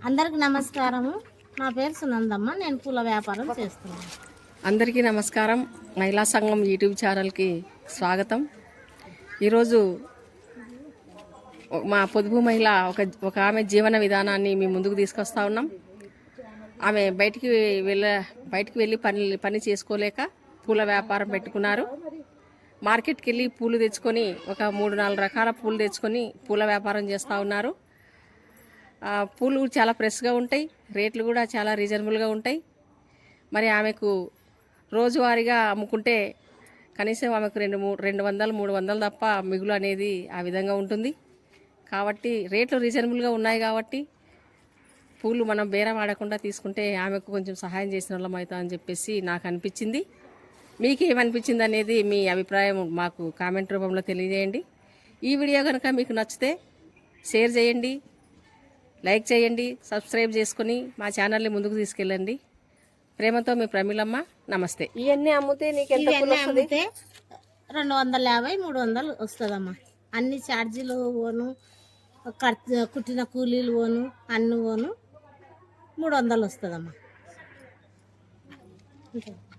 అందరికి నమస్కారము. నా పేరు సునందమ్మ. నేను పూల వ్యాపారం చేస్తున్నాను. అందరికీ నమస్కారం. మహిళా సంఘం యూట్యూబ్ ఛానల్కి స్వాగతం. ఈరోజు మా పొదుపు మహిళ ఒక ఆమె జీవన విధానాన్ని మీ ముందుకు తీసుకొస్తా ఉన్నాం. ఆమె బయటికి వెళ్ళి పని చేసుకోలేక పూల వ్యాపారం పెట్టుకున్నారు. మార్కెట్కి వెళ్ళి పూలు తెచ్చుకొని ఒక 3-4 రకాల పూలు తెచ్చుకొని పూల వ్యాపారం చేస్తూ ఉన్నారు. పూలు చాలా ఫ్రెష్గా ఉంటాయి, రేట్లు కూడా చాలా రీజనబుల్గా ఉంటాయి. మరి ఆమెకు రోజువారీగా అమ్ముకుంటే కనీసం ఆమెకు 200-300 తప్ప మిగులు అనేది ఆ విధంగా ఉంటుంది. కాబట్టి రేట్లు రీజనబుల్గా ఉన్నాయి కాబట్టి పూలు మనం బేరం ఆడకుండా తీసుకుంటే ఆమెకు కొంచెం సహాయం చేసిన వాళ్ళం అవుతా అని చెప్పేసి నాకు అనిపించింది. మీకు ఏమనిపించింది అనేది మీ అభిప్రాయం మాకు కామెంట్ రూపంలో తెలియజేయండి. ఈ వీడియో కనుక మీకు నచ్చితే షేర్ చేయండి, లైక్ చేయండి, సబ్స్క్రైబ్ చేసుకొని మా ఛానల్ని ముందుకు తీసుకెళ్ళండి. ప్రేమతో మీ ప్రమిళమ్మ. నమస్తే. ఇవన్నీ అమ్మితే నీకు ఎంత అమ్మితే 250-300 వస్తుందమ్మా. అన్ని ఛార్జీలు పోను, కుట్టిన కూలీలు పోను, అన్ని పోను 300 వస్తుందమ్మా.